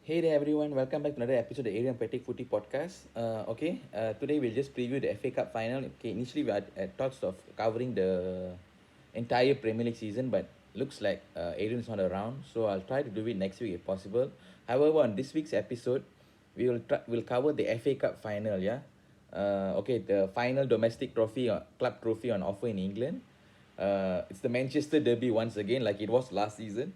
Hey there, everyone. Welcome back to another episode of the Adrian Footy podcast. Today we'll just preview the FA Cup final. Okay, initially we had thoughts of covering the entire Premier League season, but looks like Adrian's not around, so I'll try to do it next week if possible. However, on this week's episode, we'll cover the FA Cup final. Yeah, the final domestic trophy, club trophy on offer in England. It's the Manchester Derby once again, like it was last season.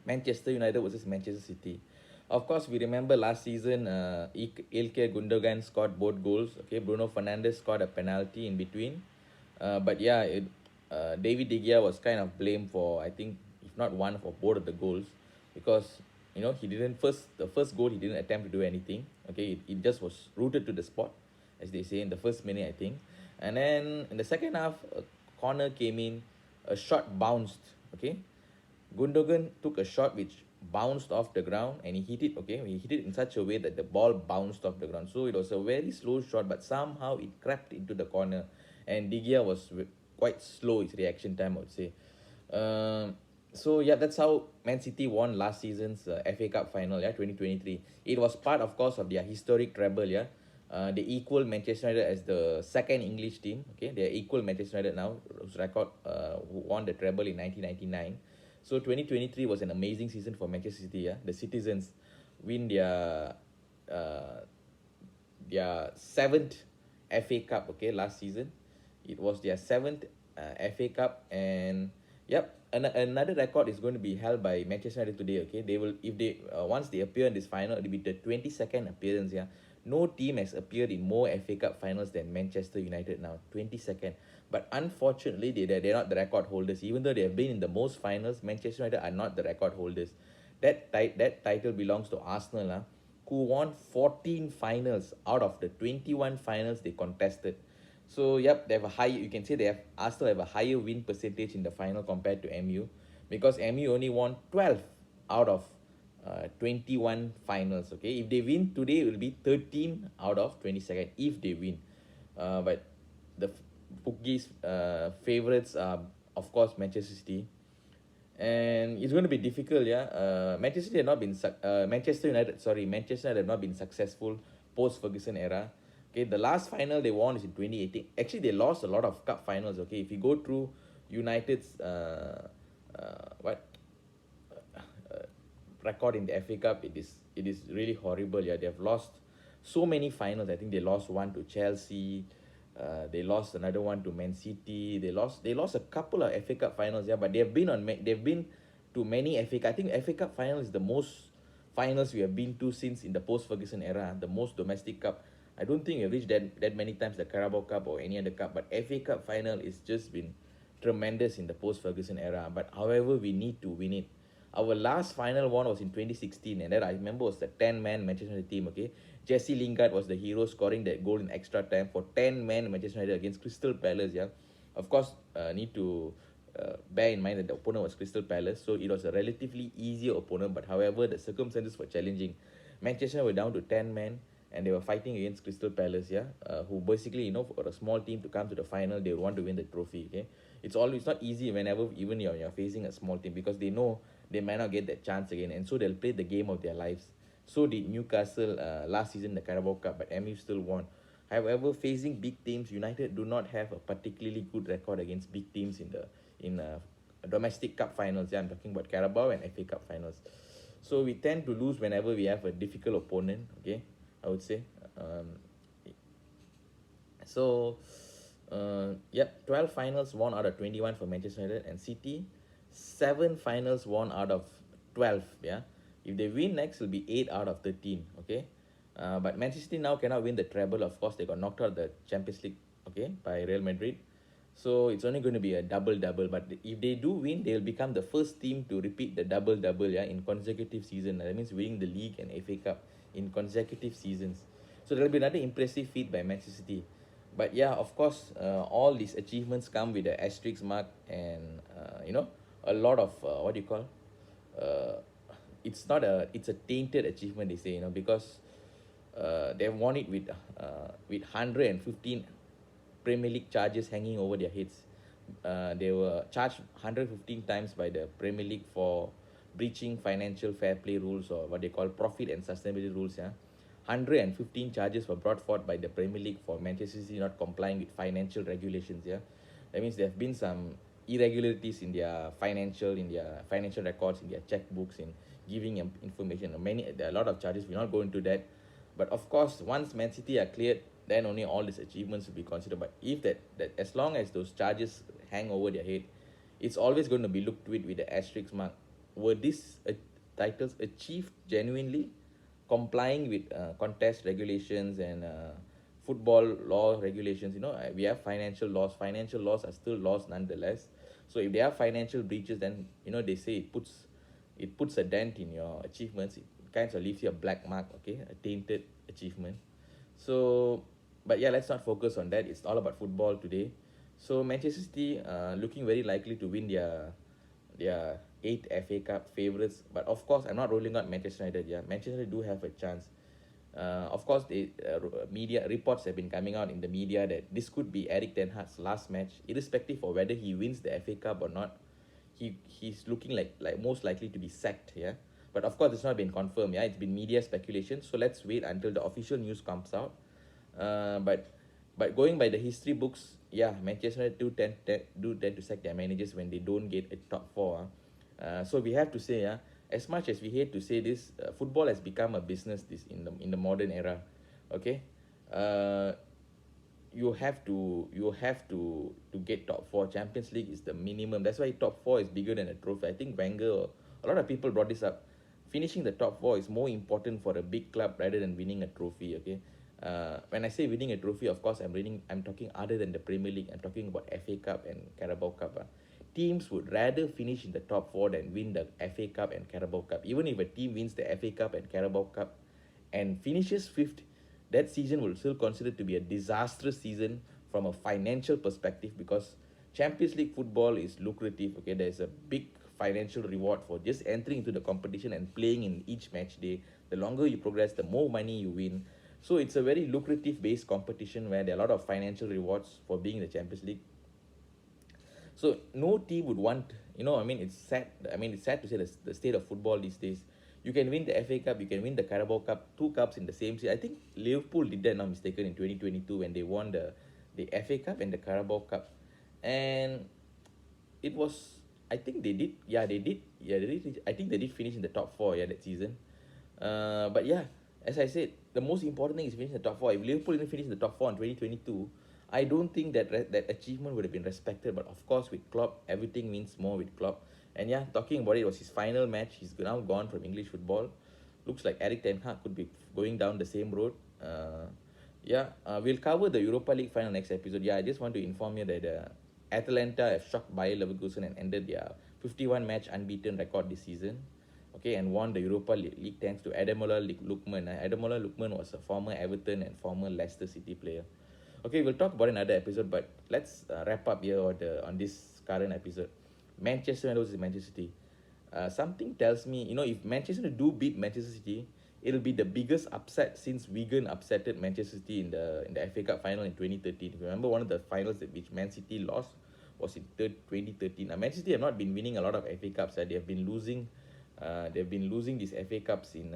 Manchester United versus Manchester City. Of course, we remember last season, Ilkay Gundogan scored both goals. Okay, Bruno Fernandes scored a penalty in between. David De Gea was kind of blamed for, I think, if not one, for both of the goals, because he didn't the first goal he didn't attempt to do anything. Okay, it just was rooted to the spot, as they say in the first minute, I think. And then in the second half, a corner came in, a shot bounced. Okay, Gundogan took a shot which bounced off the ground and he hit it. Okay, he hit it in such a way that the ball bounced off the ground. So it was a very slow shot, but somehow it crept into the corner, and De Gea was quite slow his reaction time, I would say. That's how Man City won last season's FA Cup final, 2023. It was part, of course, of their historic treble, they equal Manchester United as the second English team. Okay, they are equal Manchester United now, whose record who won the treble in 1999. So 2023 was an amazing season for Manchester City. Yeah, the citizens win uh, their seventh FA Cup. Okay, last season it was their seventh FA Cup, and another record is going to be held by Manchester United today. Okay, they will, if they once they appear in this final, it'll be the 22nd appearance. Yeah, no team has appeared in more FA Cup finals than Manchester United now, 22nd. But unfortunately, they're not the record holders. Even though they have been in the most finals, Manchester United are not the record holders. That title belongs to Arsenal, who won 14 finals out of the 21 finals they contested. So they have a high. You can say Arsenal have a higher win percentage in the final compared to MU, because MU only won 12 out of 21 finals. Okay, if they win today, it will be 13 out of 22nd if they win. But the bookies' favorites are, of course, Manchester City, and it's going to be difficult. Manchester City have not been Manchester United have not been successful post Ferguson era. Okay, the last final they won is in 2018. Actually, they lost a lot of cup finals. Okay, if you go through United's what record in the FA Cup, it is really horrible. Yeah, they have lost so many finals. I think they lost one to Chelsea. They lost another one to Man City. They lost a couple of FA Cup finals. Yeah, but they've been to many FA Cup. I think FA Cup final is the most finals we have been to since in the post Ferguson era. The most domestic cup. I don't think we've reached that many times the Carabao Cup or any other cup. But FA Cup final is just been tremendous in the post Ferguson era. But however, we need to win it. Our last final one was in 2016, and that I remember was the 10-man Manchester United team. Okay, Jesse Lingard was the hero, scoring that goal in extra time for 10-man Manchester United against Crystal Palace. Yeah, of course, need to bear in mind that the opponent was Crystal Palace, so it was a relatively easier opponent. But however, the circumstances were challenging. Manchester were down to 10 men, and they were fighting against Crystal Palace. Who basically, for a small team to come to the final, they want to win the trophy. Okay, it's not easy whenever even you're facing a small team, because they know they might not get that chance again, and so they'll play the game of their lives. So did Newcastle last season, the Carabao Cup, but MU still won. However, facing big teams, United do not have a particularly good record against big teams in domestic cup finals. Yeah, I'm talking about Carabao and FA Cup finals. So we tend to lose whenever we have a difficult opponent. Okay, I would say. So, 12 finals won out of 21 for Manchester United, and City, 7 finals won out of 12. Yeah, if they win next, it'll be 8 out of 13. Okay, but Manchester City now cannot win the treble. Of course, they got knocked out of the Champions League. Okay, by Real Madrid. So it's only going to be a double. But if they do win, they'll become the first team to repeat the double. Yeah, in consecutive season. That means winning the league and FA Cup in consecutive seasons. So there'll be another impressive feat by Manchester City. But yeah, of course, all these achievements come with an asterisk mark, and a lot of what do you call? Uh, it's a tainted achievement, they say, because they won it with 115 Premier League charges hanging over their heads. They were charged 115 times by the Premier League for breaching financial fair play rules, or what they call profit and sustainability rules. Yeah, 115 charges were brought forth by the Premier League for Manchester City not complying with financial regulations. Yeah, that means there have been some irregularities in their financial records, in their checkbooks, in giving information. There are a lot of charges. We're not going to that, but of course, once Man City are cleared, then only all these achievements will be considered. But if that as long as those charges hang over their head, it's always going to be looked with the asterisk mark. Were these titles achieved genuinely, complying with contest regulations and football law regulations? We have financial laws. Financial laws are still laws nonetheless. So if there are financial breaches, then they say it puts a dent in your achievements. It kind of leaves you a black mark, okay, a tainted achievement. So, but yeah, let's not focus on that. It's all about football today. So Manchester City looking very likely to win their eighth FA Cup favourites. But of course, I'm not ruling out Manchester United. Yeah, Manchester United do have a chance. Of course, the media reports have been coming out in the media that this could be Eric Ten Hag's last match, irrespective of whether he wins the FA Cup or not. He's looking like most likely to be sacked. Yeah, but of course, it's not been confirmed. Yeah, it's been media speculation. So let's wait until the official news comes out. But going by the history books, yeah, Manchester United do tend to sack their managers when they don't get a top four. So we have to say, as much as we hate to say this, football has become a business this in the modern era. Okay, uh, you have to get top four. Champions League is the minimum. That's why top four is bigger than a trophy. I think Wenger or a lot of people brought this up. Finishing the top four is more important for a big club rather than winning a trophy. Okay, when I say winning a trophy, of course I'm talking other than the Premier League. I'm talking about FA Cup and Carabao Cup. Teams would rather finish in the top four than win the FA Cup and Carabao Cup. Even if a team wins the FA Cup and Carabao Cup and finishes fifth, that season will still consider to be a disastrous season from a financial perspective, because Champions League football is lucrative. Okay, there's a big financial reward for just entering into the competition and playing in each match day. The longer you progress, the more money you win. So it's a very lucrative based competition where there are a lot of financial rewards for being in the Champions League. So no team would want, I mean, it's sad. I mean, it's sad to say the state of football these days. You can win the FA Cup, you can win the Carabao Cup, two cups in the same season. I think Liverpool did that, not mistaken, in 2022 when they won the FA Cup and the Carabao Cup. And it was, I think they did, I think they did finish in the top four, that season. But yeah, as I said, the most important thing is finishing the top four. If Liverpool didn't finish in the top four in 2022, I don't think that achievement would have been respected. But of course, with Klopp, everything means more with Klopp. And yeah, talking about it, was his final match. He's now gone from English football. Looks like Eric Ten Hag could be going down the same road. We'll cover the Europa League final next episode. Yeah, I just want to inform you that Atalanta have shocked Bayer Leverkusen and ended their 51 match unbeaten record this season. Okay, and won the Europa League thanks to Ademola Lookman. Ademola Lookman was a former Everton and former Leicester City player. Okay, we'll talk about another episode, but let's wrap up here on this current episode. Manchester United versus Manchester City. Something tells me, if Manchester do beat Manchester City, it'll be the biggest upset since Wigan upsetted Manchester City in the FA Cup final in 2013. If you remember, one of the finals which Man City lost was in 2013. Now, Manchester City have not been winning a lot of FA Cups. They have been losing. They've been losing these FA Cups in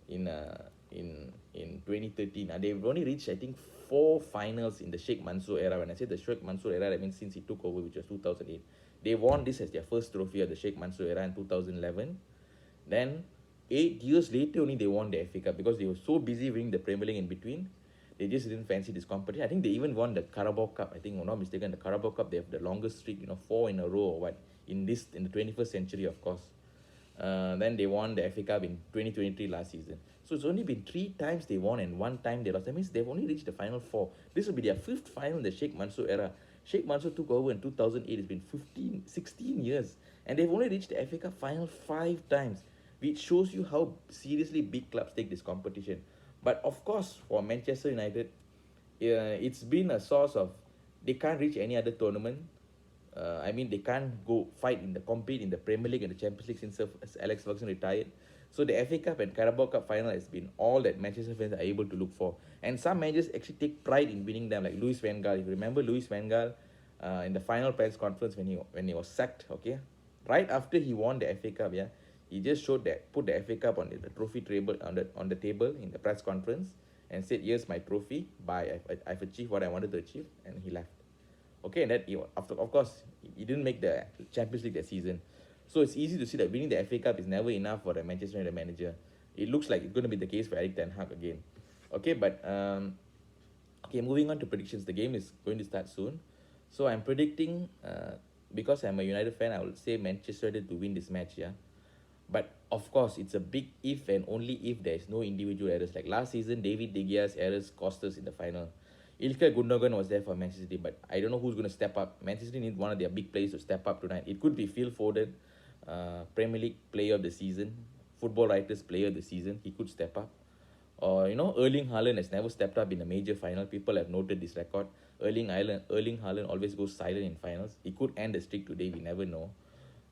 2013. They've only reached, I think, 4 finals in the Sheikh Mansour era. When I say the Sheikh Mansour era, I mean since he took over, which was 2008. They won this as their first trophy of the Sheikh Mansour era in 2011. Then 8 years later only they won the FA Cup, because they were so busy winning the Premier League in between. They just didn't fancy this competition. I think they even won the Carabao Cup. I think, if I'm not mistaken, the Carabao Cup, they have the longest streak, 4 in a row or what, in the 21st century, of course. Then they won the FA Cup in 2023 last season. So it's only been 3 times they won and 1 time they lost. That means they've only reached the final 4. This will be their 5th final in the Sheikh Mansour era. Sheikh Mansour took over in 2008. It's been 16 years. And they've only reached the FA Cup final 5 times, which shows you how seriously big clubs take this competition. But of course, for Manchester United, it's been a source of, they can't reach any other tournament. They can't go compete in the Premier League and the Champions League since Alex Ferguson retired. So the FA Cup and Carabao Cup final has been all that Manchester fans are able to look for. And some managers actually take pride in winning them, like Louis Van Gaal. If you remember Louis Van Gaal, in the final press conference when he was sacked, okay, right after he won the FA Cup, yeah, he just showed that, put the FA Cup on the trophy table on the table in the press conference and said, "Here's my trophy. Bye. I've achieved what I wanted to achieve," and he left. Okay, and that after, of course, he didn't make the Champions League that season. So it's easy to see that winning the FA Cup is never enough for the Manchester United manager. It looks like it's going to be the case for Erik Ten Hag again. Okay, but okay, moving on to predictions. The game is going to start soon, so I'm predicting. Because I'm a United fan, I will say Manchester United to win this match. Yeah, but of course, it's a big if and only if there is no individual errors. Like last season, David De Gea's errors cost us in the final. Ilkay Gundogan was there for Manchester City, but I don't know who's going to step up. Manchester City need one of their big players to step up tonight. It could be Phil Foden, Premier League Player of the Season, Football Writers Player of the Season. He could step up. Or Erling Haaland has never stepped up in a major final. People have noted this record. Erling Haaland always goes silent in finals. He could end the streak today. We never know.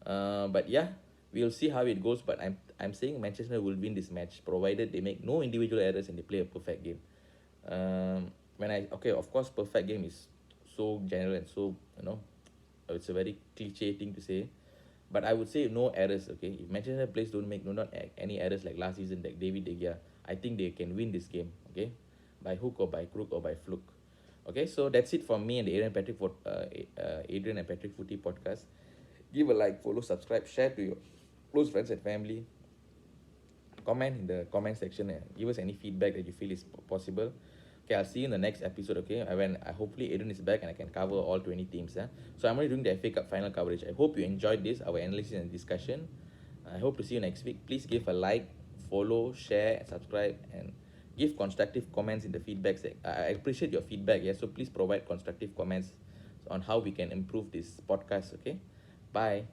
But yeah, we'll see how it goes. But I'm saying Manchester will win this match, provided they make no individual errors and they play a perfect game. Of course, perfect game is so general and so it's a very cliche thing to say. But I would say no errors. Okay, if Manchester players don't make not any errors like last season, like David De Gea, I think they can win this game. Okay, by hook or by crook or by fluke. Okay, so that's it from me and the Adrian and Patrick Footy podcast. Give a like, follow, subscribe, share to your close friends and family. Comment in the comment section and give us any feedback that you feel is possible. Okay, I'll see you in the next episode. Okay, I hopefully Adrian is back and I can cover all 20 teams. So I'm only doing the FA Cup final coverage. I hope you enjoyed this, our analysis and discussion. I hope to see you next week. Please give a like, follow, share, subscribe, and give constructive comments in the feedback. I appreciate your feedback. Yeah, so please provide constructive comments on how we can improve this podcast. Okay, bye.